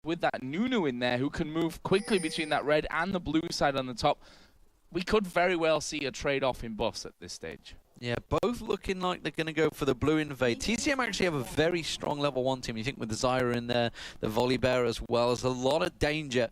with that Nunu in there who can move quickly between that red and the blue side on the top, we could very well see a trade-off in buffs at this stage. Yeah, both looking like they're going to go for the blue invade. TCM actually have a very strong level 1 team. You think with the Zyra in there, the Volibear as well. There's a lot of danger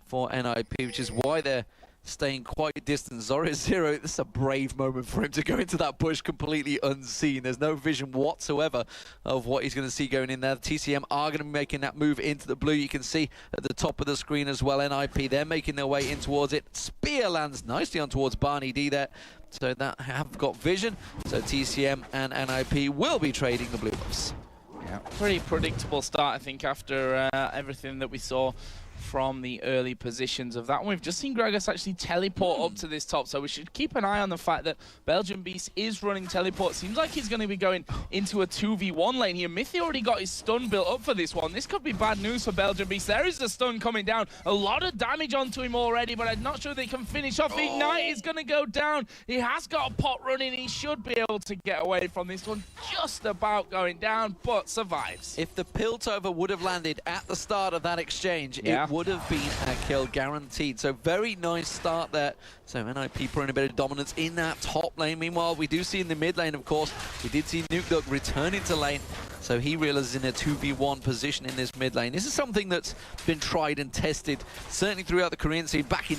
for NIP, which is why they're staying quite distant. Zoro, this is a brave moment for him to go into that bush completely unseen. There's no vision whatsoever of what he's going to see going in there. The TCM are going to be making that move into the blue. You can see at the top of the screen as well, NIP, they're making their way in towards it. Spear lands nicely on towards Barney D there. So that have got vision. So TCM and NIP will be trading the blue buffs. Yeah, pretty predictable start, I think, after everything that we saw from the early positions of that one. We've just seen Gragas actually teleport up to this top, so we should keep an eye on the fact that Belgian Beast is running teleport. Seems like he's going to be going into a 2v1 lane here. Mithy already got his stun built up for this one. This could be bad news for Belgian Beast. There is the stun coming down. A lot of damage onto him already, but I'm not sure they can finish off. The Ignite is going to go down. He has got a pot running. He should be able to get away from this one. Just about going down, but survives. If the Piltover would have landed at the start of that exchange, it would have been a kill guaranteed. So very nice start there. So NIP putting a bit of dominance in that top lane. Meanwhile, we do see in the mid lane, of course, we did see Nukeduck returning to lane. So he realizes in a 2v1 position in this mid lane. This is something that's been tried and tested, certainly throughout the Korean scene, back in,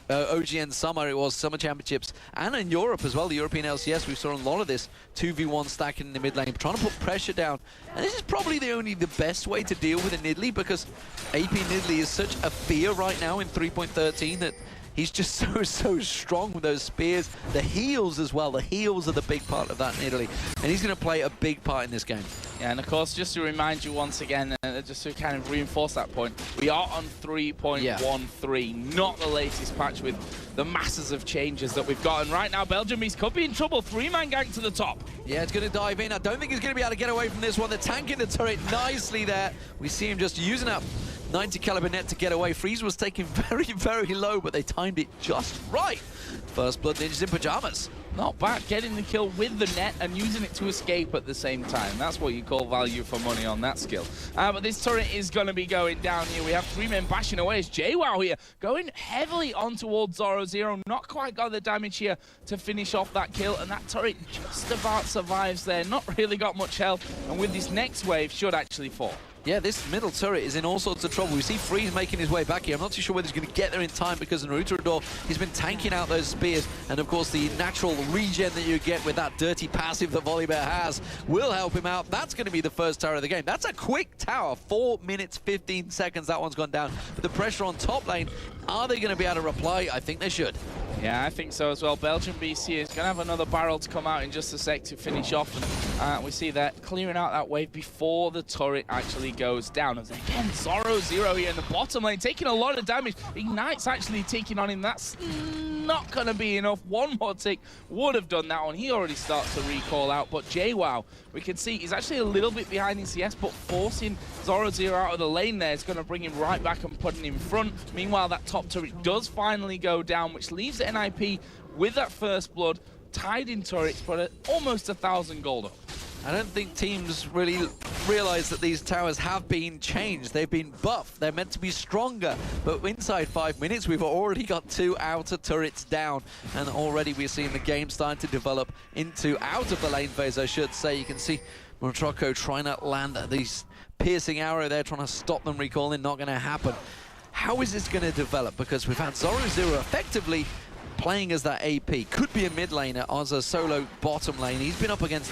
OGN summer, it was Summer Championships, and in Europe as well, the European LCS, we saw a lot of this 2v1 stacking in the mid lane, trying to put pressure down. And this is probably the best way to deal with a Nidalee, because AP Nidalee is such a fear right now in 3.13 that he's just so strong with those spears. The heals as well. The heals are the big part of that Nidalee. And he's going to play a big part in this game. Yeah, and of course, just to remind you once again, just to kind of reinforce that point, we are on 3.13, not the latest patch with the masses of changes that we've got. And right now, Belgium Beast could be in trouble. 3-man gang to the top. Yeah, it's going to dive in. I don't think he's going to be able to get away from this one. They're tanking the turret nicely there. We see him just using up 90 caliber net to get away. Freeze was taken very low, but they timed it just right. First blood ninjas in pajamas. Not bad, getting the kill with the net and using it to escape at the same time. That's what you call value for money on that skill. But this turret is going to be going down here. We have 3 men bashing away. It's JWoww here, going heavily on towards Zoro. Not quite got the damage here to finish off that kill, and that turret just about survives there. Not really got much health, and with this next wave, should actually fall. Yeah, this middle turret is in all sorts of trouble. We see Freeze making his way back here. I'm not too sure whether he's going to get there in time, because Naruto Adore, he's been tanking out those spears. And of course, the natural regen that you get with that dirty passive that Volibear has will help him out. That's going to be the first tower of the game. That's a quick tower. 4 minutes, 15 seconds. That one's gone down. But the pressure on top lane, are they going to be able to reply? I think they should. Yeah, I think so as well. Belgian Beast here is going to have another barrel to come out in just a sec to finish off. And we see that clearing out that wave before the turret actually goes down. As again, Zoro here in the bottom lane, taking a lot of damage. Ignite's actually taking on him. That's not going to be enough. One more tick would have done that one. He already starts to recall out. But JWoww, we can see he's actually a little bit behind in CS, but forcing Zoro out of the lane there is going to bring him right back and putting him in front. Meanwhile, that top turret does finally go down, which leaves NIP with that first blood, tied in turrets, but at almost 1,000 gold up. I don't think teams really realize that these towers have been changed. They've been buffed. They're meant to be stronger. But inside 5 minutes, we've already got 2 outer turrets down. And already we're seeing the game starting to develop into out of the lane phase, I should say. You can see Montrocco trying to land these piercing arrow there, trying to stop them recalling. Not going to happen. How is this going to develop? Because we've had Zoro effectively playing as that AP. Could be a mid laner as a solo bottom lane. He's been up against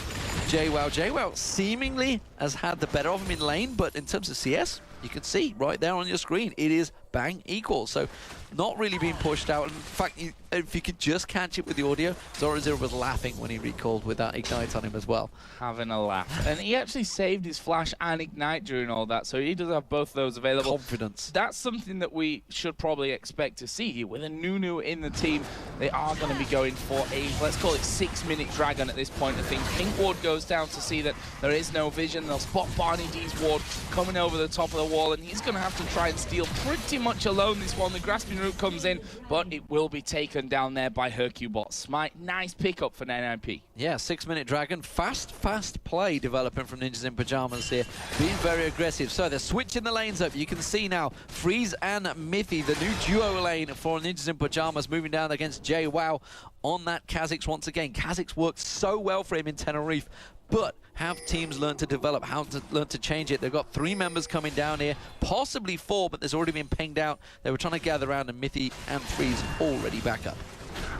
JWoww. JWoww seemingly has had the better of him in lane, but in terms of CS, you can see right there on your screen, it is bang equal. So not really being pushed out. In fact, if you could just catch it with the audio, Zoro was laughing when he recalled with that Ignite on him as well. Having a laugh. And he actually saved his flash and Ignite during all that, so he does have both those available. Confidence. That's something that we should probably expect to see here. With a Nunu in the team, they are going to be going for a, let's call it 6-minute dragon at this point of things. Pink ward goes down to see that there is no vision. They'll spot Barney D's ward coming over the top of the wall, and he's going to have to try and steal pretty pretty much alone this one. The grasping root comes in, but it will be taken down there by Hercubot. Smite, nice pickup for NIP. Yeah, 6-minute Dragon. Fast play developing from Ninjas in Pyjamas here. Being very aggressive. So they're switching the lanes up. You can see now Freeze and Mithy, the new duo lane for Ninjas in Pyjamas, moving down against JWoww on that Kha'Zix once again. Kha'Zix worked so well for him in Tenerife, but have teams learned to develop, how to learn to change it? They've got 3 members coming down here, possibly 4, but there's already been pinged out. They were trying to gather around, and Mithy and Freeze already back up.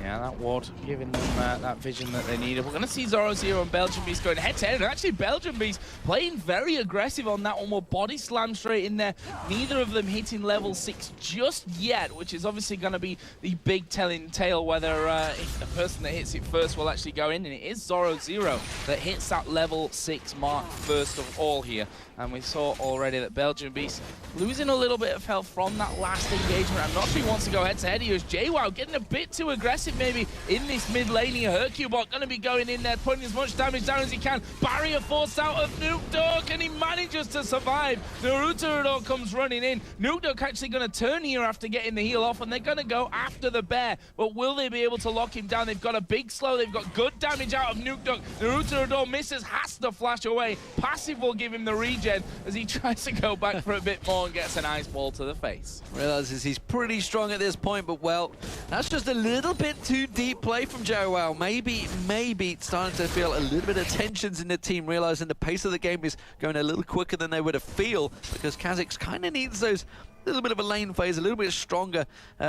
Yeah, that ward giving them that vision that they needed. We're going to see Zoro and Belgian Beast going head-to-head. And actually, Belgian Beast playing very aggressive on that one. More body slam straight in there. Neither of them hitting level 6 just yet, which is obviously going to be the big telling tale whether if the person that hits it first will actually go in. And it is Zoro that hits that level 6 mark first of all here. And we saw already that Belgian Beast losing a little bit of health from that last engagement. I'm not sure he wants to go head-to-head here. JWoww getting a bit too aggressive maybe in this mid lane here. Hercubot going to be going in there, putting as much damage down as he can. Barrier forced out of Nukeduck, and he manages to survive. Naruto comes running in. Nukeduck actually going to turn here after getting the heal off, and they're going to go after the bear. But will they be able to lock him down? They've got a big slow. They've got good damage out of Nukeduck. Naruto misses, has to flash away. Passive will give him the regen as he tries to go back for a bit more and gets an ice ball to the face. Realizes he's pretty strong at this point, but well, that's just a little bit too deep play from JWoww. Maybe it's starting to feel a little bit of tensions in the team, realizing the pace of the game is going a little quicker than they would have feel, because Kha'Zix kind of needs those little bit of a lane phase, a little bit stronger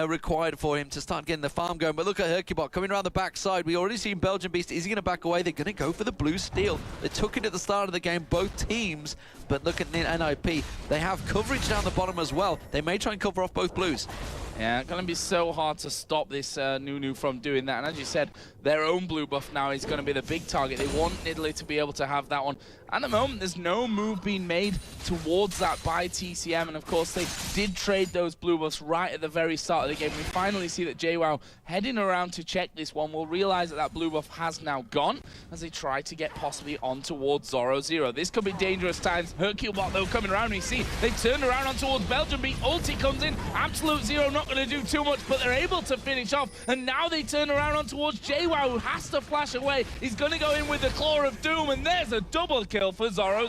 required for him to start getting the farm going. But look at Hercubot coming around the backside. We already seen Belgian Beast. Is he going to back away? They're going to go for the blue steal. They took it at the start of the game, both teams. But look at NIP. They have coverage down the bottom as well. They may try and cover off both blues. Yeah, going to be so hard to stop this Nunu from doing that. And as you said, their own blue buff now is going to be the big target. They want Nidalee to be able to have that one. At the moment, there's no move being made towards that by TCM. And of course, they did trade those blue buffs right at the very start of the game. We finally see that JWoww heading around to check this one. We'll realize that that blue buff has now gone as they try to get possibly on towards Zoro. This could be dangerous times. Hercubot, though, coming around. We see they turn around on towards Belgian Beast. Ulti comes in. Absolute Zero not going to do too much, but they're able to finish off. And now they turn around on towards JWoww, who has to flash away. He's going to go in with the Claw of Doom, and there's a double kill for Zoro.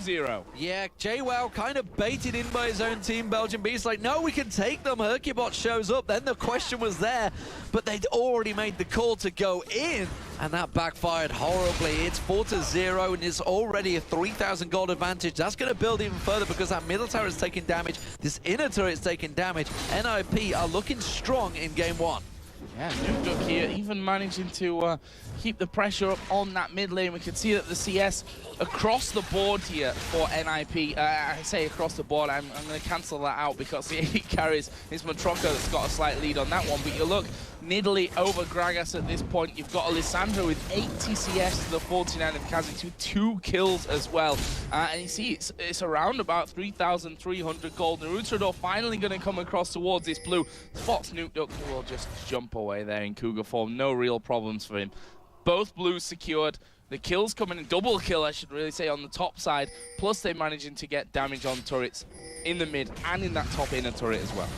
Yeah, JWoww kind of baited in by his own team. Belgian Beast like, no, we can take them. Hercubot shows up. Then the question was there, but they'd already made the call to go in, and that backfired horribly. It's 4-0, and it's already a 3,000 gold advantage. That's going to build even further because that middle tower is taking damage. This inner turret is taking damage. NIP are looking strong in game 1. Yeah, Nukeduck here even managing to keep the pressure up on that mid lane. We can see that the CS across the board here for NIP. I say across the board, I'm going to cancel that out because the 8 carries is Matroka that's got a slight lead on that one. But you look, Nidalee over Gragas at this point. You've got Alessandro with 8 TCS to the 49 of Kha'Zix with 2 kills as well. And you see, it's around about 3,300 gold. Naruto finally going to come across towards this blue. Fox Nukeduck will just jump away there in Cougar form. No real problems for him. Both blues secured. The kills coming in, double kill I should really say, on the top side. Plus they're managing to get damage on turrets in the mid and in that top inner turret as well.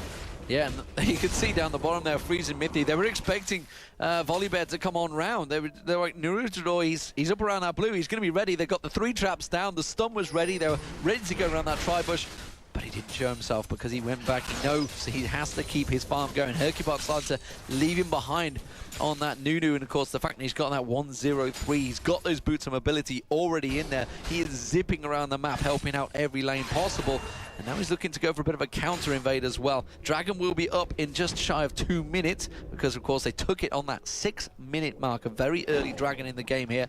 Yeah, and you can see down the bottom there, Freeze and Mithy. They were expecting Volibear to come on round. They were like, Naruto, he's up around that blue. He's going to be ready. They got the 3 traps down. The stun was ready. They were ready to go around that tri-bush. But he didn't show himself because he went back. He knows he has to keep his farm going. Hercubot started to leave him behind on that Nunu, and of course the fact that he's got that 1-0-3, he's got those boots of mobility already in there. He is zipping around the map, helping out every lane possible. And now he's looking to go for a bit of a counter invade as well. Dragon will be up in just shy of 2 minutes because of course they took it on that 6-minute mark. A very early Dragon in the game here.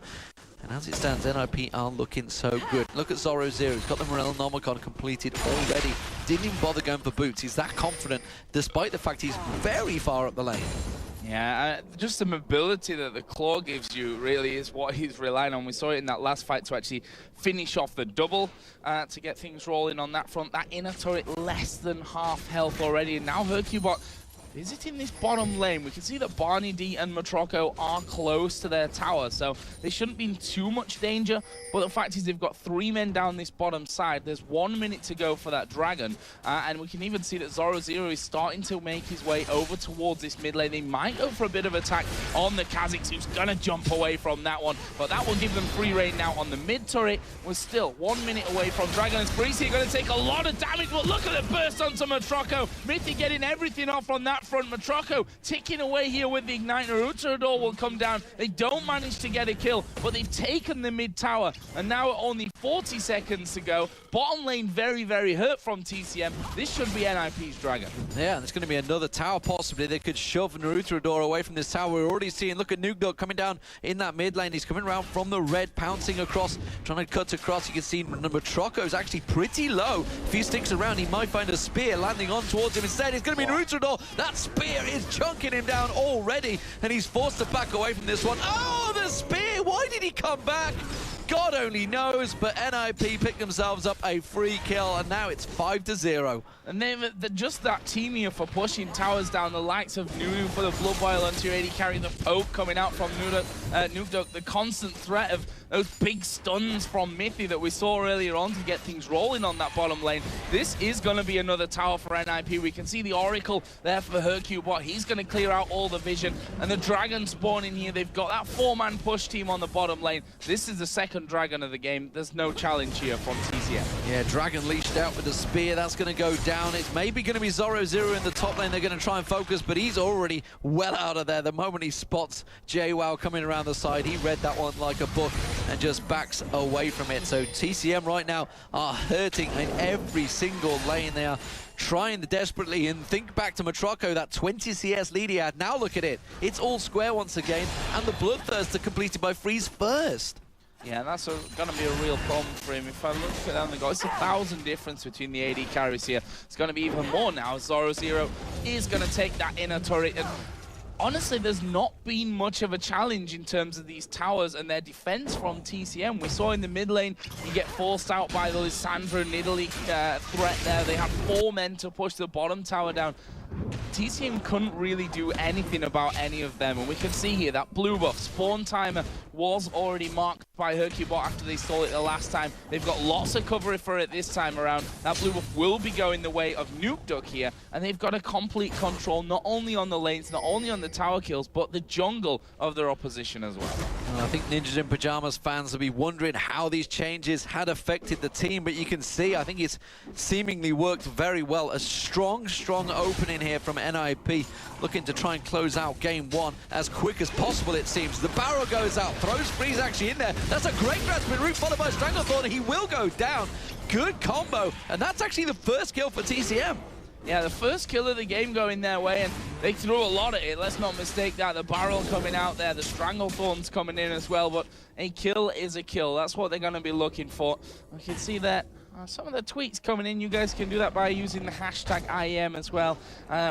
And as it stands, NIP are looking so good. Look at Zoro. He's got the Morelnomicon completed already. Didn't even bother going for boots. He's that confident, despite the fact he's very far up the lane. Yeah, just the mobility that the Claw gives you really is what he's relying on. We saw it in that last fight to actually finish off the double to get things rolling on that front. That inner turret less than half health already. And now Hercubot visiting this bottom lane. We can see that Barney D and Matrocco are close to their tower, so they shouldn't be in too much danger. But the fact is they've got 3 men down this bottom side. There's 1 minute to go for that dragon, and we can even see that Zoro is starting to make his way over towards this mid lane. They might go for a bit of attack on the Kha'Zix, who's gonna jump away from that one, but that will give them free reign now on the mid turret. We're still 1 minute away from Dragon, and Spreezy gonna take a lot of damage, but look at the burst onto Matrocco. Mythic getting everything off on that front. Matrocco ticking away here with the Igniter. Uterodor will come down. They don't manage to get a kill, but they've taken the mid tower, and now only 40 seconds to go. Bottom lane very, very hurt from TCM. This should be NIP's Dragon. Yeah, and it's going to be another tower possibly. They could shove Naruto away from this tower. We're already seeing, look at Nukedog coming down in that mid lane. He's coming around from the red, pouncing across, trying to cut across. You can see Matrocco is actually pretty low. If he sticks around, he might find a spear landing on towards him. Instead, it's going to be Naruto. That spear is chunking him down already, and he's forced to back away from this one. Oh, the spear! Why did he come back? God only knows, but NIP picked themselves up a free kill, and now it's 5-0. And they're just that team here for pushing towers down. The likes of Nunu for the Blood Boil onto your AD carry, the poke coming out from Nukedog, the constant threat of those big stuns from Mithy that we saw earlier on to get things rolling on that bottom lane. This is going to be another tower for NIP. We can see the Oracle there for Hercubot. He's going to clear out all the vision, and the Dragon spawning here. They've got that 4-man push team on the bottom lane. This is the second Dragon of the game. There's no challenge here from TCM. Yeah, Dragon leashed out with the spear. That's going to go down. It's maybe going to be Zoro in the top lane. They're going to try and focus, but he's already well out of there. The moment he spots JWoww coming around the side, he read that one like a book and just backs away from it. So TCM right now are hurting in every single lane. They are trying desperately, and think back to Matrocco, that 20 CS lead he had. Now look at it. It's all square once again, and the Bloodthirster completed by Freeze first. Yeah, that's going to be a real problem for him. If I look at down the goal, it's 1,000 difference between the AD carries here. It's going to be even more now. Zoro is going to take that inner turret. And honestly, there's not been much of a challenge in terms of these towers and their defense from TCM. We saw in the mid lane, you get forced out by the Lissandra Nidalee threat there. They had 4 men to push the bottom tower down. TCM couldn't really do anything about any of them, and we can see here that blue buff spawn timer was already marked by Hercubot after they stole it the last time. They've got lots of cover for it this time around. That blue buff will be going the way of Nukedog here, and they've got a complete control not only on the lanes, not only on the tower kills, but the jungle of their opposition as well. I think Ninjas in Pyjamas fans will be wondering how these changes had affected the team, but you can see, I think it's seemingly worked very well. A strong opening here from NIP, looking to try and close out game 1 as quick as possible, it seems. The barrel goes out, throws Freeze actually in there. That's a great grasping route followed by Stranglethorn. He will go down. Good combo, and that's actually the first kill for TCM. Yeah, the first kill of the game going their way, and they threw a lot at it. Let's not mistake that. The barrel coming out there, the Stranglethorn's coming in as well, but a kill is a kill. That's what they're going to be looking for. We can see that some of the tweets coming in. You guys can do that by using the hashtag IEM as well.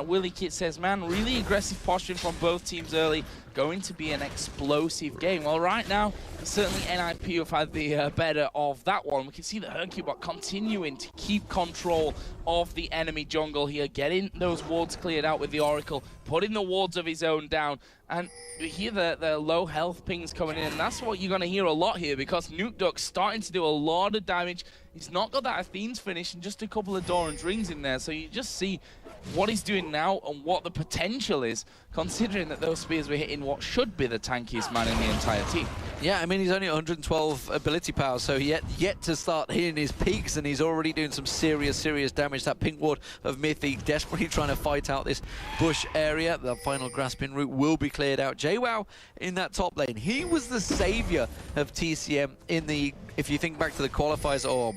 Willie Kit says, man, really aggressive posturing from both teams early. Going to be an explosive game. Well, right now, certainly NIP have had the better of that one. We can see that Hercubot continuing to keep control of the enemy jungle here, getting those wards cleared out with the Oracle, putting the wards of his own down, and you hear the low health pings coming in, and that's what you're going to hear a lot here, because Nukedog's starting to do a lot of damage. He's not got that Athene's finish and just a couple of Doran's rings in there, so you just see what he's doing now and what the potential is, considering that those spears were hitting what should be the tankiest man in the entire team. Yeah, I mean, he's only 112 ability power, so yet to start hitting his peaks, and he's already doing some serious damage. That pink ward of Mythic desperately trying to fight out this bush area. The final grasping route will be cleared out. JWoww in that top lane, he was the savior of TCM in the, if you think back to the qualifiers, or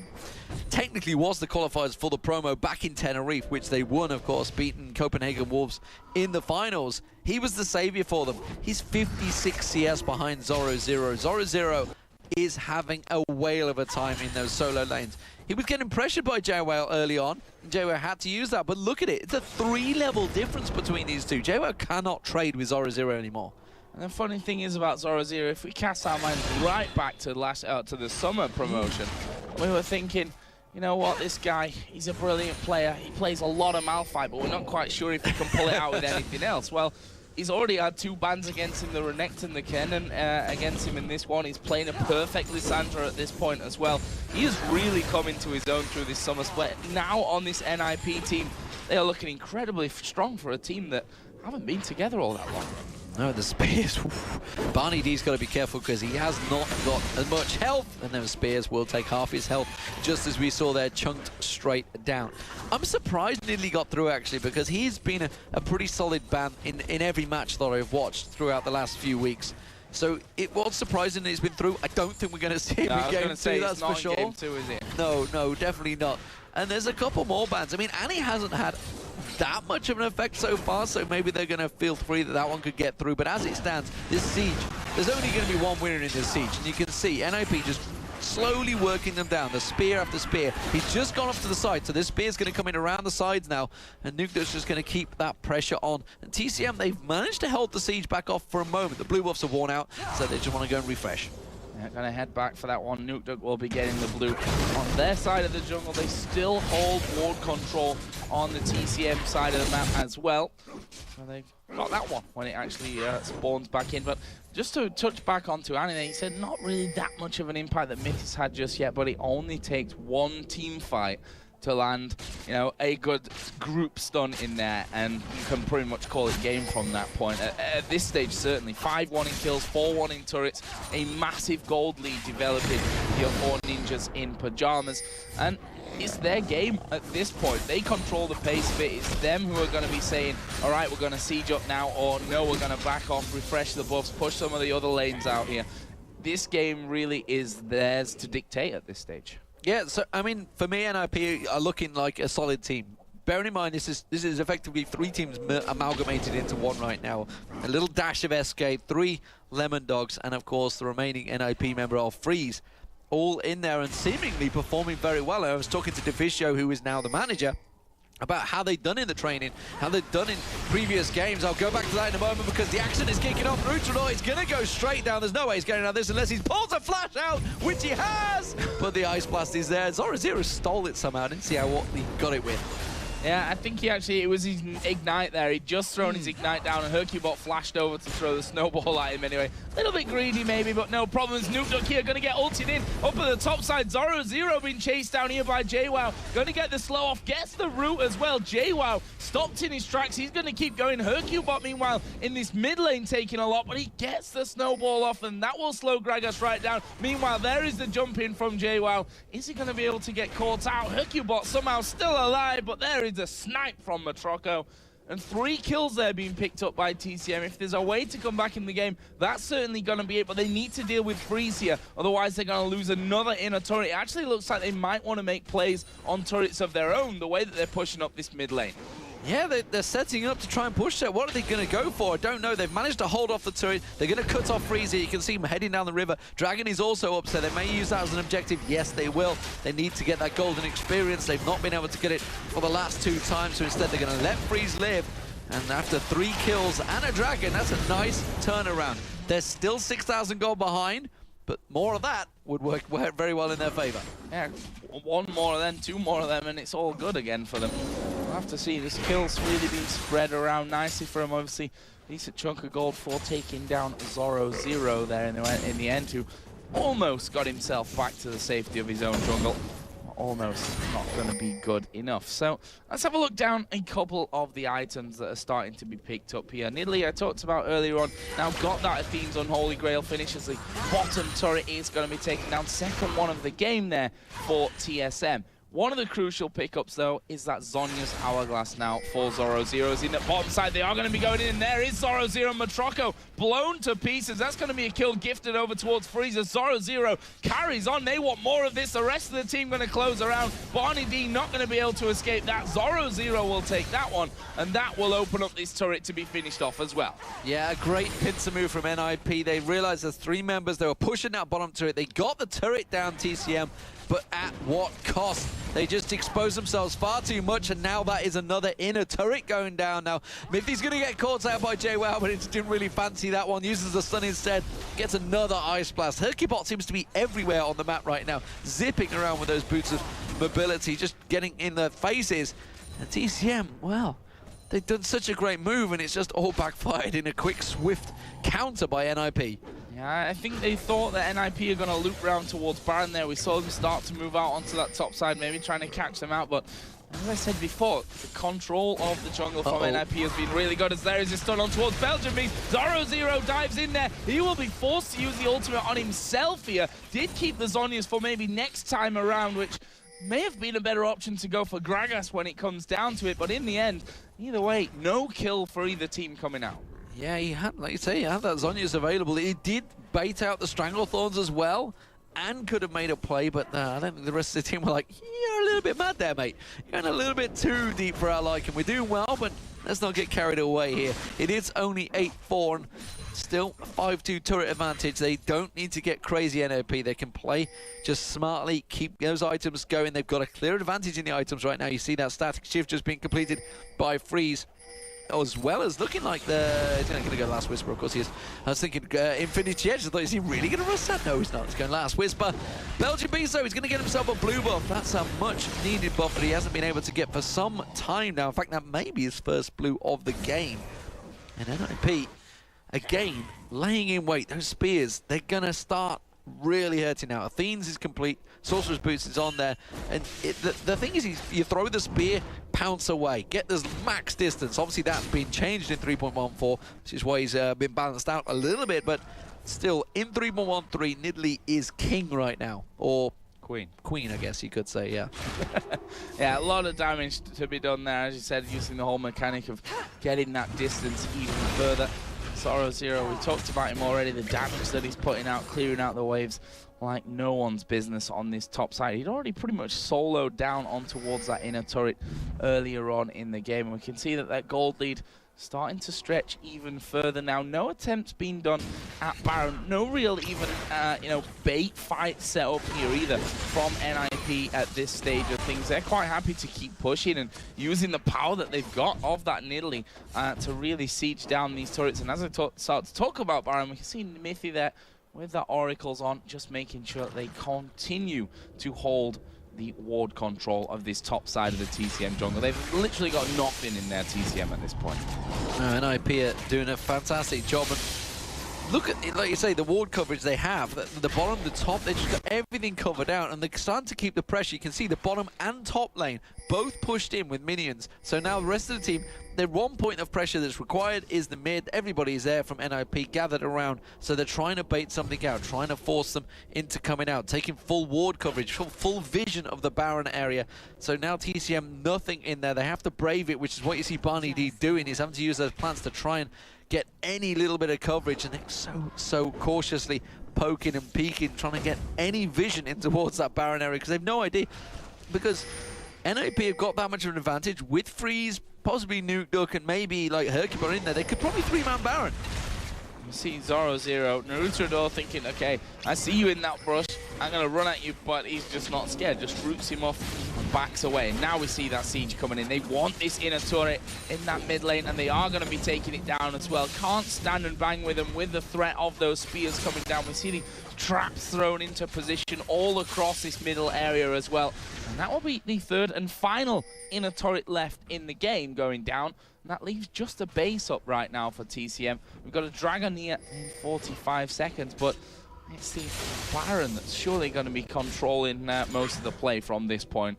technically was the qualifiers for the promo back in Tenerife, which they won, of course, beating Copenhagen Wolves in the finals. He was the savior for them. He's 56 CS behind Zoro. Zoro is having a whale of a time in those solo lanes. He was getting pressured by JWoww early on. JWoww had to use that, but look at it. It's a 3-level difference between these two. JWoww cannot trade with Zoro anymore. And the funny thing is about Zoro, if we cast our minds right back to the summer promotion, we were thinking, you know what, this guy, he's a brilliant player. He plays a lot of Malphite, but we're not quite sure if he can pull it out with anything else. Well, he's already had 2 bans against him, the Renekton and the Kennen against him in this one. He's playing a perfect Lissandra at this point as well. He is really coming to his own through this summer split. Now on this NIP team, they are looking incredibly strong for a team that haven't been together all that long. No, the Spears. Barney D's got to be careful because he has not got as much health, and then Spears will take half his health, just as we saw there, chunked straight down. I'm surprised Nidley got through, actually, because he's been a pretty solid ban in every match that I've watched throughout the last few weeks. So it was surprising that he's been through. I don't think we're going to see him in Game 2, that's for sure. Game 2, is it? No, no, definitely not. And there's a couple more bans. I mean, Annie hasn't had that much of an effect so far, so maybe they're going to feel free that one could get through. But as it stands, this siege, there's only going to be one winner in this siege, and you can see NIP just slowly working them down, the spear after spear. He's just gone off to the side, so this spear's going to come in around the sides now, and Nukeduck's just going to keep that pressure on. And TCM, they've managed to hold the siege back off for a moment. The blue buffs are worn out, so they just want to go and refresh. They're going to head back for that one. Nukeduck will be getting the blue. On their side of the jungle, they still hold ward control on the TCM side of the map as well. So they've got that one when it actually spawns back in. But just to touch back onto Annie, he said not really that much of an impact that Mythis had just yet, but it only takes one team fight to land, you know, a good group stun in there, and you can pretty much call it game from that point. At this stage, certainly. 5-1 in kills, 4-1 in turrets, a massive gold lead developing your 4 ninjas in Pyjamas, and it's their game at this point. They control the pace of it. It's them who are going to be saying, all right, we're going to siege up now, or no, we're going to back off, refresh the buffs, push some of the other lanes out here. This game really is theirs to dictate at this stage. Yeah, so, I mean, for me, NIP are looking like a solid team. Bearing in mind, this is effectively 3 teams amalgamated into one right now. A little dash of Escape, 3 Lemon Dogs, and of course, the remaining NIP member of Freeze, all in there and seemingly performing very well. I was talking to Deficio, who is now the manager, about how they've done in the training, how they've done in previous games. I'll go back to that in a moment because the action is kicking off. Rutronaut is going to go straight down. There's no way he's getting out of this unless he pulls a flash out, which he has. But the Ice Blast is there. Zoro stole it somehow. I didn't see what he got it with. Yeah, I think it was his Ignite there. He'd just thrown his Ignite down, and Hercubot flashed over to throw the snowball at him anyway. A little bit greedy maybe, but no problems. Nukeduck here going to get ulted in. Up at the top side, Zoro being chased down here by JWoww. Going to get the slow off, gets the root as well. JWoww stopped in his tracks. He's going to keep going. Hercubot, meanwhile, in this mid lane taking a lot, but he gets the snowball off, and that will slow Gragas right down. Meanwhile, there is the jump in from JWoww. Is he going to be able to get caught out? Hercubot somehow still alive, but there is a snipe from Matroco, and 3 kills there being picked up by TCM. If there's a way to come back in the game, that's certainly going to be it, but they need to deal with Freeze here, otherwise they're going to lose another inner turret. It actually looks like they might want to make plays on turrets of their own, the way that they're pushing up this mid lane. Yeah, they're setting up to try and push that. What are they going to go for? I don't know. They've managed to hold off the turret. They're going to cut off Freeze here. You can see him heading down the river. Dragon is also up, so they may use that as an objective. Yes, they will. They need to get that golden experience. They've not been able to get it for the last 2 times, so instead they're going to let Freeze live. And after 3 kills and a Dragon, that's a nice turnaround. They're still 6,000 gold behind, but more of that would work very well in their favor. Yeah, 1 more of them, 2 more of them, and it's all good again for them. We'll have to see. This kill's really been spread around nicely for him. Obviously, decent chunk of gold for taking down Zoro there in the end, who almost got himself back to the safety of his own jungle. Almost not going to be good enough. So let's have a look down a couple of the items that are starting to be picked up here. Nidalee, I talked about earlier on, now got that Athene's Unholy Grail finish as the bottom turret is going to be taken down. Second one of the game there for TSM. One of the crucial pickups, though, is that Zhonya's Hourglass now for Zoro. Zero's in the bottom side. They are going to be going in. There is Zoro Zero. Matroco blown to pieces. That's going to be a kill gifted over towards Freezer. Zoro Zero carries on. They want more of this. The rest of the team going to close around. Barney D not going to be able to escape that. Zoro Zero will take that one, and that will open up this turret to be finished off as well. Yeah, a great pincer move from NIP. They realized there's 3 members. They were pushing that bottom turret. They got the turret down, TCM, but at what cost? They just exposed themselves far too much, and now that is another inner turret going down now. Mythi's going to get caught out by JWoww, but it didn't really fancy that one. Uses the stun instead, gets another Ice Blast. Hercubot seems to be everywhere on the map right now, zipping around with those boots of mobility, just getting in their faces. And TCM, well, they've done such a great move, and it's just all backfired in a quick, swift counter by NIP. Yeah, I think they thought that NIP are going to loop round towards Baron there. We saw them start to move out onto that top side, maybe trying to catch them out, but as I said before, the control of the jungle from NIP has been really good, as there is a stun on towards Belgium. Zoro0 dives in there. He will be forced to use the ultimate on himself here. Did keep the Zhonya's for maybe next time around, which may have been a better option to go for Gragas when it comes down to it, but in the end, either way, no kill for either team coming out. Yeah, he had, like you say, he had that Zhonya's available. He did bait out the Stranglethorns as well, and could have made a play, but I don't think the rest of the team were like, you're a little bit mad there, mate. You're in a little bit too deep for our liking. We're doing well, but let's not get carried away here. It is only 8-4, and still a 5-2 turret advantage. They don't need to get crazy NOP. They can play just smartly, keep those items going. They've got a clear advantage in the items right now. You see that static shift just being completed by Freeze, as well as looking like he's going to go Last Whisper, of course he is. I was thinking Infinity Edge. I thought, is he really going to rush that? No, he's not. He's going Last Whisper. Belgian Beast, though, he's going to get himself a blue buff. That's a much needed buff that he hasn't been able to get for some time now. In fact, that may be his first blue of the game. And NIP, again, laying in wait. Those spears, they're going to start really hurting now. Athene's is complete. Sorcerer's Boots is on there. And the thing is, you throw the spear, pounce away, get this max distance. Obviously, that's been changed in 3.14, which is why he's been balanced out a little bit. But still, in 3.13, Nidalee is king right now. Or Queen, I guess you could say, yeah. Yeah, a lot of damage to be done there, as you said, using the whole mechanic of getting that distance even further. Zoro0, we talked about him already, the damage that he's putting out, clearing out the waves like no one's business on this top side. He'd already pretty much soloed down on towards that inner turret earlier on in the game, and we can see that that gold lead starting to stretch even further now. No attempts being done at Baron. No real even, bait fight set up here either from NIP at this stage of things. They're quite happy to keep pushing and using the power that they've got of that Nidalee to really siege down these turrets. And as I start to talk about Baron, we can see Mithy there with the oracles on, just making sure that they continue to hold the ward control of this top side of the TCM jungle. They've literally got nothing in their TCM at this point. NIP are doing a fantastic job. And look at it, like you say, the ward coverage they have. The bottom, the top, they just got everything covered out, and they're starting to keep the pressure. You can see the bottom and top lane both pushed in with minions. So now the rest of the team, their one point of pressure that's required is the mid. Everybody's there from NIP gathered around, so they're trying to bait something out, trying to force them into coming out, taking full ward coverage, full vision of the Baron area. So now TCM, nothing in there. They have to brave it, which is what you see Barney D doing. He's having to use those plants to try and get any little bit of coverage, and they're so cautiously poking and peeking, trying to get any vision in towards that Baron area, because they've no idea. Because NIP have got that much of an advantage with Freeze, possibly Nuke Duck, and maybe like Hercule in there. They could probably 3-man Baron. You see Zoro0, Naruto thinking, okay, I see you in that brush, I'm going to run at you, but he's just not scared, just roots him off and backs away. And now we see that siege coming in. They want this inner turret in that mid lane, and they are going to be taking it down as well. Can't stand and bang with them with the threat of those spears coming down. We see the traps thrown into position all across this middle area as well. And that will be the third and final inner turret left in the game going down. And that leaves just a base up right now for TCM. We've got a Dragoneer in 45 seconds, but it's the Baron that's surely going to be controlling most of the play from this point.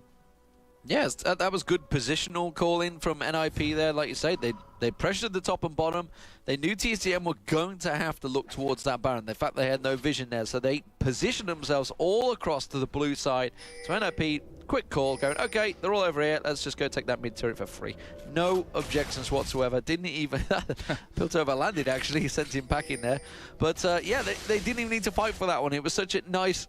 Yes, that was good positional calling from NIP there. Like you say, they pressured the top and bottom. They knew TCM were going to have to look towards that Baron. In fact, they had no vision there, so they positioned themselves all across to the blue side. So NIP, quick call, going, okay, they're all over here. Let's just go take that mid turret for free. No objections whatsoever. Didn't even Piltover landed actually, sent him packing there. But yeah, they didn't even need to fight for that one. It was such a nice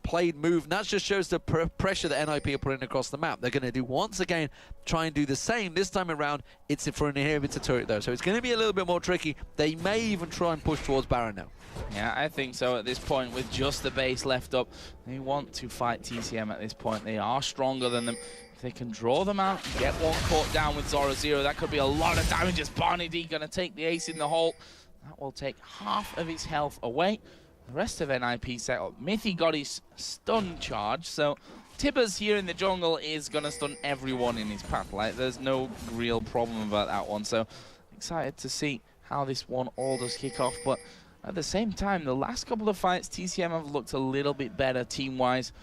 played move, and that just shows the pressure that NIP are putting across the map. They're going to do once again, try and do the same. This time around, it's for an inhibitor turret though, so it's going to be a little bit more tricky. They may even try and push towards Baron now. Yeah, I think so at this point, with just the base left up. They want to fight TCM at this point. They are stronger than them. If they can draw them out, get one caught down with Zoro0, that could be a lot of damage. As Barney D going to take the ace in the hole. That will take half of his health away. The rest of NIP set up. Mithy got his stun charge, so Tibbers here in the jungle is going to stun everyone in his path. Like, there's no real problem about that one. So, excited to see how this one all does kick off. But at the same time, the last couple of fights, TCM have looked a little bit better team-wise.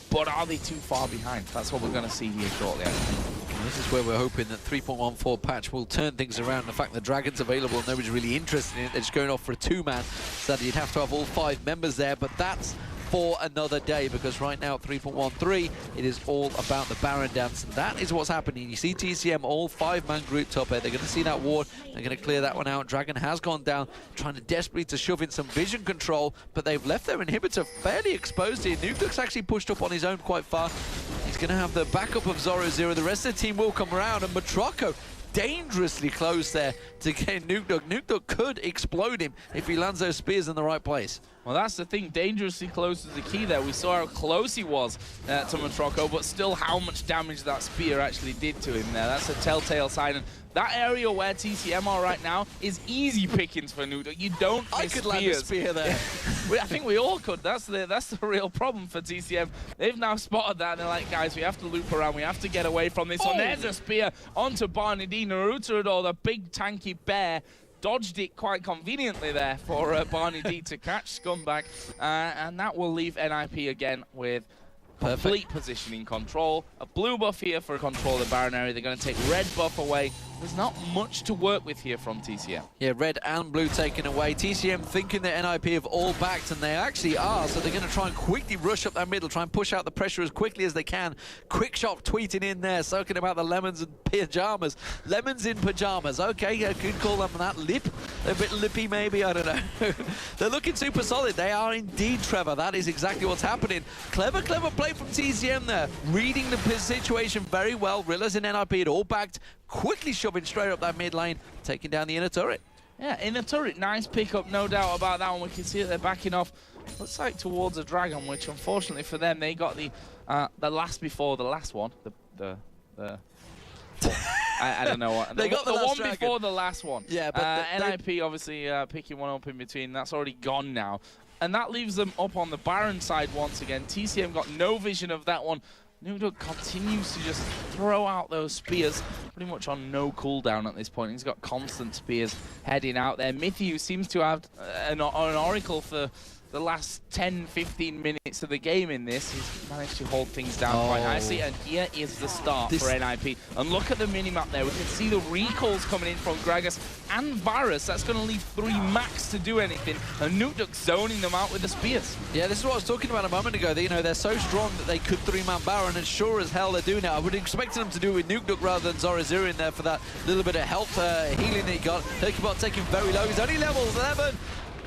But are they too far behind? That's what we're going to see here shortly, I think. This is where we're hoping that 3.14 patch will turn things around. The fact that Dragon's available and nobody's really interested in it, they're just going off for a 2-man, so that you'd have to have all 5 members there, but that's for another day, because right now at 3.13, it is all about the Baron dance, and that is what's happening. You see TCM all 5-man grouped up here. They're going to see that ward, they're going to clear that one out. Dragon has gone down, trying to desperately to shove in some vision control, but they've left their inhibitor fairly exposed here. Nukeduck's actually pushed up on his own quite far. He's going to have the backup of Zoro0. The rest of the team will come around, and Matroko dangerously close there to get Nukeduck. Nukeduck could explode him if he lands those spears in the right place. Well, that's the thing. Dangerously close is the key there. We saw how close he was to Matroko, but still how much damage that spear actually did to him there. That's a telltale sign. And that area where TCM are right now is easy pickings for Nukeduck. You don't miss I could land a spear there. I think we all could. That's the real problem for TCM. They've now spotted that, and they're like, guys, we have to loop around. We have to get away from this. Oh. And there's a spear onto Barney D. Naruto, the big tanky bear, dodged it quite conveniently there for Barney D to catch Scumbag, and that will leave NIP again with complete positioning control. A blue buff here for control of the Baron area. They're going to take red buff away. There's not much to work with here from TCM. Yeah, red and blue taken away. TCM thinking that NIP have all backed, and they actually are, so they're going to try and quickly rush up that middle, try and push out the pressure as quickly as they can. Quick shot tweeting in there, soaking about the lemons and pyjamas. Lemons in pajamas. Okay, yeah, could call them that. Lip? A bit lippy maybe, I don't know. They're looking super solid. They are indeed, Trevor. That is exactly what's happening. Clever play from TCM there. Reading the situation very well. Realizing NIP had all backed. Quickly shoving straight up that mid lane, taking down the inner turret. Yeah, inner turret, nice pickup, no doubt about that one. We can see that they're backing off, looks like towards a dragon, which unfortunately for them, they got the last before the last one. I don't know what. They got the one dragon before the last one. Yeah, but NIP obviously picking one up in between. That's already gone now, and that leaves them up on the Baron side once again. TCM got no vision of that one. Nukeduck continues to just throw out those spears, pretty much on no cooldown at this point. He's got constant spears heading out there. Mithy, who seems to have an oracle for the last 10-15 minutes of the game in this, he's managed to hold things down quite nicely, and here is the start for NIP. And look at the minimap there. We can see the recalls coming in from Gragas and Varus. That's going to leave 3 max to do anything, and Nukeduck zoning them out with the spears. Yeah, this is what I was talking about a moment ago. You know, they're so strong that they could 3-man Baron, and sure as hell they're doing it. I would have expected them to do it with Nukeduck rather than Zoro0 in there for that little bit of health healing that he got. Hercubot taking very low. He's only level 11.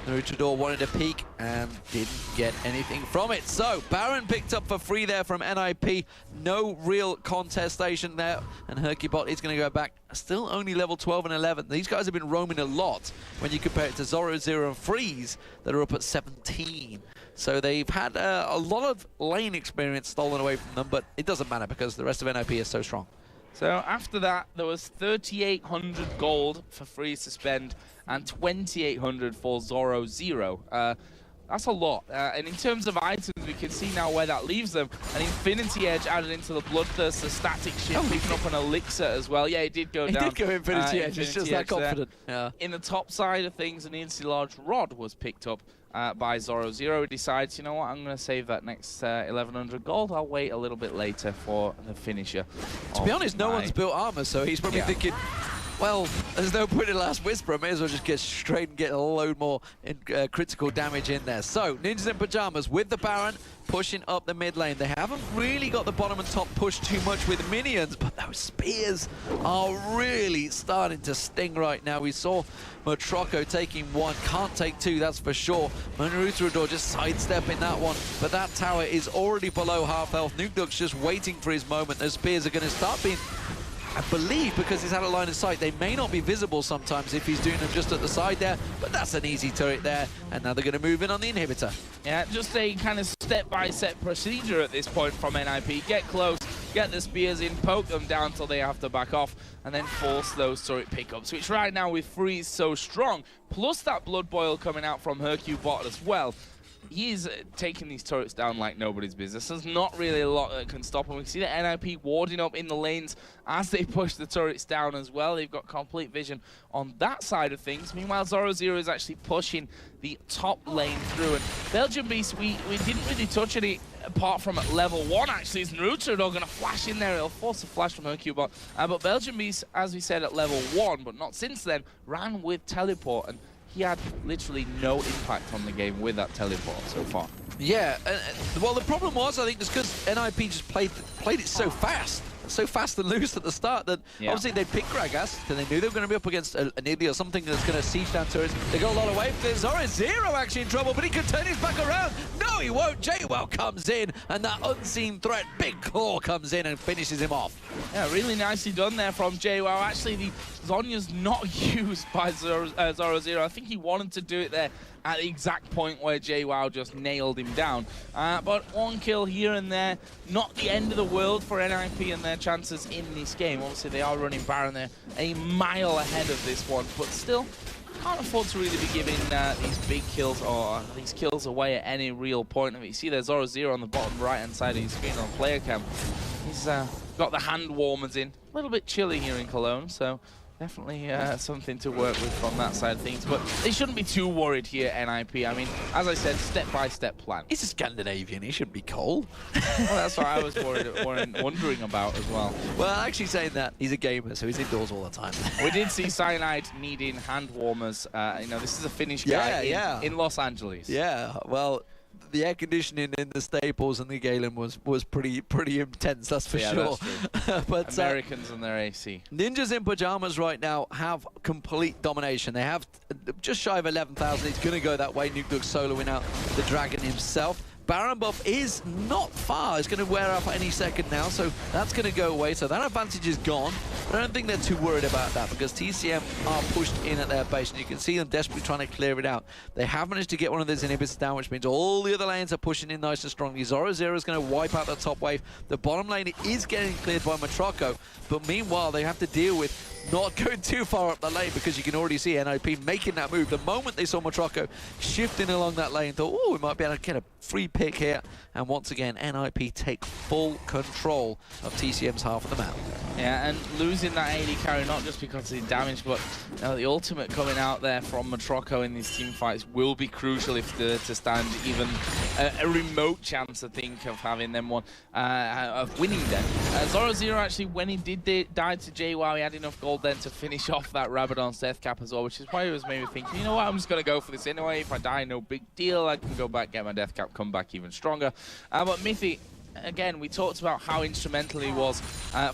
Naruto wanted a peek and didn't get anything from it. So, Baron picked up for free there from NIP. No real contestation there. And Hercubot is going to go back. Still only level 12 and 11. These guys have been roaming a lot when you compare it to Zoro0 and Freeze that are up at 17. So they've had a lot of lane experience stolen away from them, but it doesn't matter because the rest of NIP is so strong. So after that, there was 3,800 gold for Freeze to spend and 2,800 for Zoro0. That's a lot. And in terms of items, we can see now where that leaves them. An Infinity Edge added into the Bloodthirst, the static shift, picking up an Elixir as well. Yeah, it did go down. It did go Infinity Edge, it's just that confident. Yeah. In the top side of things, an Infinity Large Rod was picked up by Zoro0. He decides, you know what, I'm going to save that next 1,100 gold. I'll wait a little bit later for the finisher. To be honest, no one's built armor, so he's probably thinking, well, there's no point in Last Whisper. I may as well just get straight and get a load more critical damage in there. So, Ninjas in Pyjamas with the Baron pushing up the mid lane. They haven't really got the bottom and top pushed too much with minions, but those spears are really starting to sting right now. We saw Matroko taking 1, can't take 2, that's for sure. Naruto just sidestepping that one, but that tower is already below half health. Nukeduck's just waiting for his moment. Those spears are going to start being, I believe, because he's had a line of sight, they may not be visible sometimes if he's doing them just at the side there, but that's an easy turret there, and now they're going to move in on the inhibitor. Yeah, just a kind of step-by-step procedure at this point from NIP. Get close, get the spears in, poke them down till they have to back off, and then force those turret pickups, which right now with Freeze so strong, plus that Blood Boil coming out from Hercubot as well, he is taking these turrets down like nobody's business. There's not really a lot that can stop him. We can see the NIP warding up in the lanes as they push the turrets down as well. They've got complete vision on that side of things. Meanwhile, Zoro0 is actually pushing the top lane through. And Belgian Beast, we didn't really touch any apart from at level 1, actually. Is Naruto going to flash in there? He'll force a flash from Hercubot. But Belgian Beast, as we said, at level 1, but not since then, ran with teleport. And he had literally no impact on the game with that teleport so far. Yeah, well, the problem was, I think, is because NIP just played it so fast and loose at the start that obviously they picked Gragas, and they knew they were going to be up against an idiot or something that's going to siege down turrets. They got a lot of wave clear. Zoro actually in trouble, but he could turn his back around. No, he won't. JWoww comes in, and that unseen threat, Big Claw, comes in and finishes him off. Yeah, really nicely done there from JWoww. Actually, the Zhonya's not used by Zoro0. I think he wanted to do it there at the exact point where JWoww just nailed him down. But one kill here and there, not the end of the world for NIP and their chances in this game. Obviously, they are running Baron there a mile ahead of this one, but still can't afford to really be giving these big kills or these kills away at any real point. You see there's Zoro0 on the bottom right-hand side of your screen on player cam. He's got the hand warmers in. A little bit chilly here in Cologne, so definitely something to work with from that side of things, but they shouldn't be too worried here, NIP. I mean, as I said, step-by-step plan. He's a Scandinavian, he shouldn't be cold. Well, that's what I was wondering about as well. Well, actually saying that, he's a gamer, so he's indoors all the time. We did see Cyanide needing hand warmers. You know, this is a Finnish guy in Los Angeles. Yeah, well, the air conditioning in the Staples and the Galen was pretty intense, that's for sure. That's but Americans and their AC. Ninjas in Pyjamas right now have complete domination. They have just shy of 11,000. It's going to go that way. Nuke soloing out the Dragon himself. Baron buff is not far. It's going to wear off any second now, so that's going to go away. So that advantage is gone. But I don't think they're too worried about that because TCM are pushed in at their base, and you can see them desperately trying to clear it out. They have managed to get one of those inhibitors down, which means all the other lanes are pushing in nice and strongly. Zoro0 is going to wipe out the top wave. The bottom lane is getting cleared by Matroko, but meanwhile they have to deal with not going too far up the lane because you can already see NIP making that move. The moment they saw Matroko shifting along that lane, thought, oh, we might be able to get a free pick here. And once again, NIP take full control of TCM's half of the map. Yeah, and losing that AD carry, not just because of the damage, but the ultimate coming out there from Matroko in these team fights will be crucial if they're to stand even a remote chance, I think, of having them one, of winning them. Zoro0 actually, when he did die to JWoww, he had enough gold then to finish off that Rabadon's death cap as well, which is why he was maybe thinking, you know what, I'm just going to go for this anyway. If I die, no big deal. I can go back, get my death cap, come back even stronger. But Mithy, again, we talked about how instrumental he was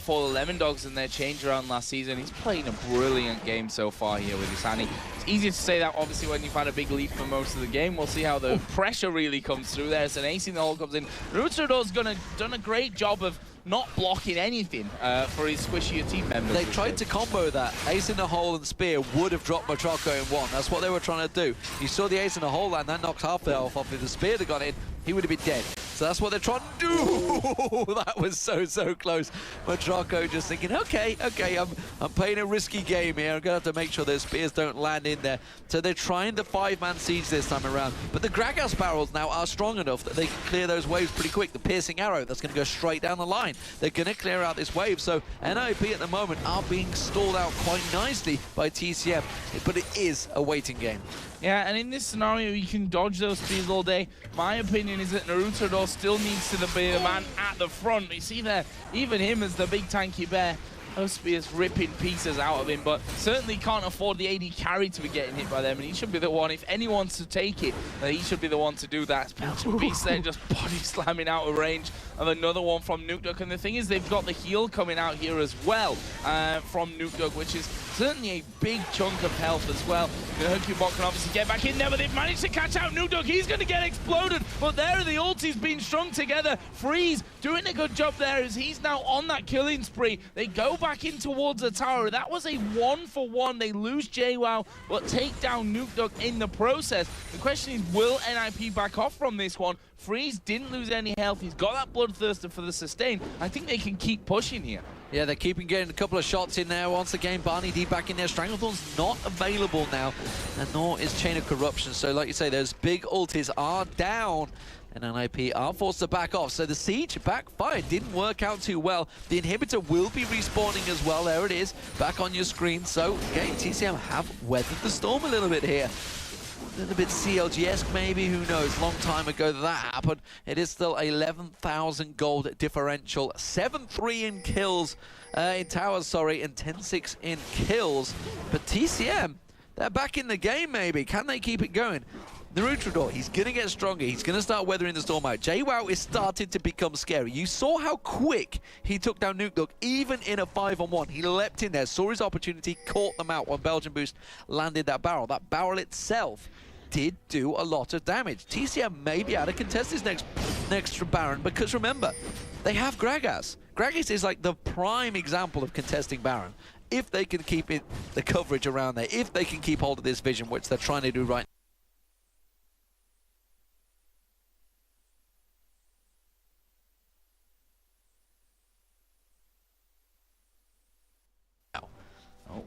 for the Lemon Dogs in their change around last season. He's playing a brilliant game so far here with his Annie. It's easier to say that, obviously, when you've had a big lead for most of the game. We'll see how the pressure really comes through there. As an ace in the hole comes in. Naruto's done a great job of not blocking anything for his squishier team members. They tried to combo that. Ace in the hole and spear would have dropped Matroko in one. That's what they were trying to do. You saw the ace in the hole and that knocked half the health off. If the spear had got in, he would have been dead. So that's what they're trying to do. That was so close. Matroko just thinking, okay, I'm playing a risky game here. I'm going to have to make sure those spears don't land in there. So they're trying the 5-man siege this time around. But the Gragas barrels now are strong enough that they can clear those waves pretty quick. The piercing arrow, that's going to go straight down the line. They're going to clear out this wave. So NIP at the moment are being stalled out quite nicely by TCM. But it is a waiting game. Yeah, and in this scenario, you can dodge those spears all day. My opinion is that Naruto still needs to be the man at the front. You see there, even him as the big tanky bear, those spears ripping pieces out of him, but certainly can't afford the AD carry to be getting hit by them, and he should be the one, if anyone's to take it, he should be the one to do that. Belgian Beast there just body slamming out of range of another one from Nuke, and the thing is they've got the heal coming out here as well from Nuke, which is certainly a big chunk of health as well. The Hercubot can obviously get back in there, but they've managed to catch out Nuke. He's going to get exploded, but there the ulti's been strung together. Freeze doing a good job there as he's now on that killing spree. They go back in towards the tower. That was a 1-for-1. They lose JWoww, but take down Nuke in the process. The question is, will NIP back off from this one? Freeze didn't lose any health. He's got that Bloodthirster for the sustain. I think they can keep pushing here. Yeah, they're keeping getting a couple of shots in there. Once again, Barney D back in there. Stranglethorn's not available now, and nor is Chain of Corruption. So like you say, those big ultis are down, and NIP are forced to back off. So the siege backfired, didn't work out too well. The inhibitor will be respawning as well. There it is, back on your screen. So again, TCM have weathered the storm a little bit here. A little bit CLG-esque maybe, who knows, long time ago that happened. It is still 11,000 gold differential, 7-3 in kills, in towers, sorry, and 10-6 in kills. But TCM, they're back in the game maybe. Can they keep it going? Narutrador, he's going to get stronger. He's going to start weathering the storm out. JWoww is starting to become scary. You saw how quick he took down Nuke, even in a 5-on-1. He leapt in there, saw his opportunity, caught them out when Belgian Boost landed that barrel. That barrel itself did do a lot of damage. TCM may be able to contest his next Baron, because remember, they have Gragas. Gragas is like the prime example of contesting Baron. If they can keep the coverage around there, if they can keep hold of this vision, which they're trying to do right now.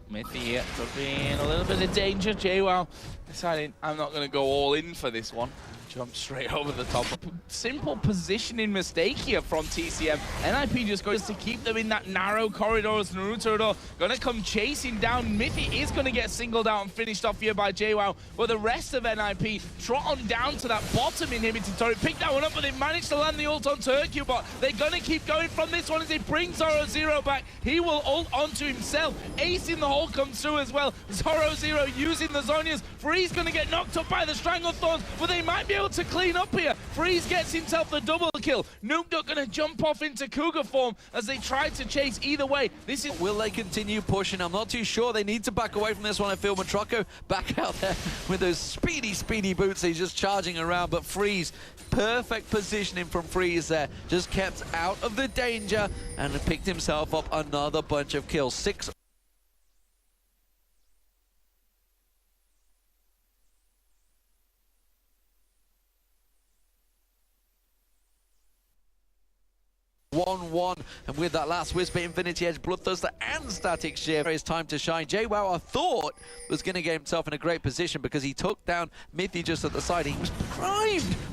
'Mithy could be in a little bit of danger. JWoww deciding I'm not going to go all in for this one. Jump straight over the top. Simple positioning mistake here from TCM. NIP just goes to keep them in that narrow corridor as Naruto gonna come chasing down. Mithy is gonna get singled out and finished off here by JWoww, but the rest of NIP trot on down to that bottom inhibited turret. Pick that one up, but they managed to land the ult on Turkubot. They're gonna keep going from this one as they bring Zoro Zero back. He will ult onto himself. Ace in the hole comes through as well. Zoro Zero using the Zonias. Freeze gonna get knocked up by the Stranglethorns, but they might be able to clean up here. Freeze gets himself the double kill. Nuke gonna jump off into Cougar form as they try to chase either way. This is... Will they continue pushing? I'm not too sure. They need to back away from this one. I feel Matrocco back out there with those speedy boots. He's just charging around, but Freeze, perfect positioning from Freeze there. Just kept out of the danger and picked himself up another bunch of kills. 6 1-1, and with that last Whisper, Infinity Edge, Bloodthirster, and Static Shift, it's time to shine. JWoww, I thought, was going to get himself in a great position because he took down Mithy just at the side. He was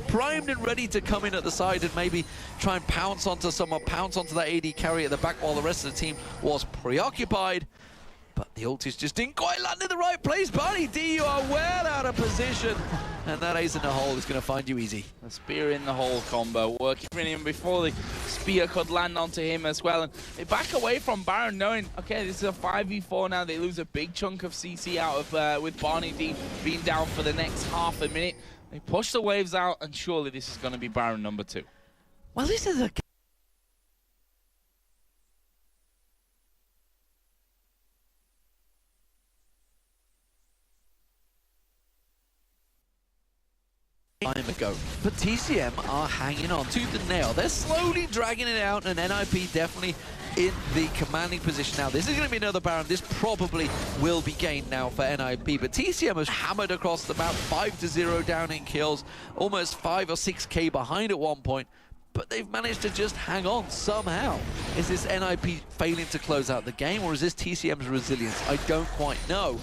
primed and ready to come in at the side and maybe try and pounce onto someone, pounce onto that AD carry at the back while the rest of the team was preoccupied. But the ultis just didn't quite land in the right place. Barney D, you are well out of position. And that ace in the hole is going to find you easy. The spear in the hole combo working for him before the spear could land onto him as well. And they back away from Baron knowing, okay, this is a 5v4 now. They lose a big chunk of CC out of with Barney D being down for the next half a minute. They push the waves out, and surely this is going to be Baron number 2. Well, this is a... time ago, but TCM are hanging on tooth and nail. They're slowly dragging it out, and NIP definitely in the commanding position now. This is going to be another Baron. This probably will be gained now for NIP, but TCM has hammered across the map, 5-0 down in kills, almost 5 or 6k behind at one point, but they've managed to just hang on somehow. Is this NIP failing to close out the game, or is this TCM's resilience? I don't quite know.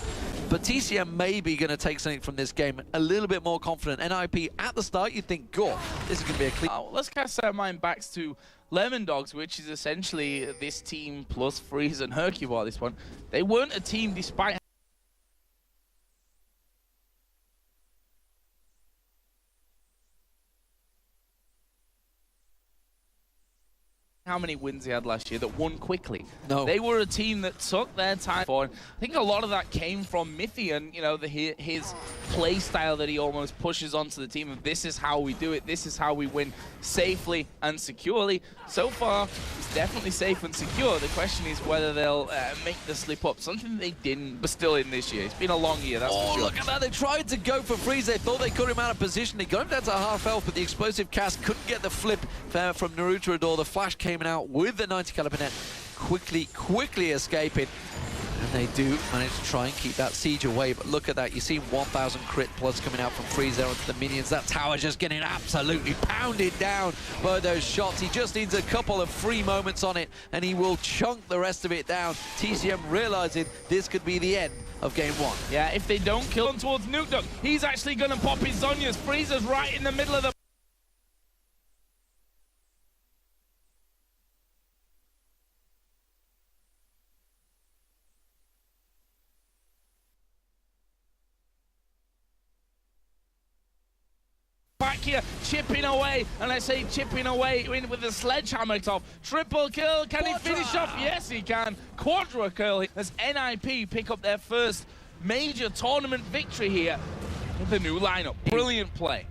But TCM may be going to take something from this game, a little bit more confident. NIP, at the start, you think, God, this is going to be a clean... Let's cast our mind back to Lemon Dogs, which is essentially this team plus Freeze and Hercule at this point. They weren't a team despite... how many wins he had last year that won quickly. No. They were a team that took their time forward. I think a lot of that came from Mithy and, you know, his play style that he almost pushes onto the team of this is how we do it, this is how we win safely and securely. So far, it's definitely safe and secure. The question is whether they'll make the slip up. Something they didn't, but still in this year. It's been a long year, that's for sure. Look at that. They tried to go for Freeze. They thought they got him out of position. They got him down to half health, but the explosive cast couldn't get the flip from Naruto. The flash came out with the 90 caliber net, quickly escaping. And they do manage to try and keep that siege away, but look at that. You see 1,000 crit plus coming out from Freeze there onto the minions. That tower just getting absolutely pounded down by those shots. He just needs a couple of free moments on it, and he will chunk the rest of it down. TCM realizing this could be the end of game one. Yeah, if they don't kill him towards Nuke Duck, he's actually going to pop his Zhonya's. Freezer's right in the middle of the back here, chipping away, and I say chipping away with the sledgehammer top. Triple kill, can he finish off? Yes, he can. Quadra kill as NIP pick up their first major tournament victory here with the new lineup. Brilliant play.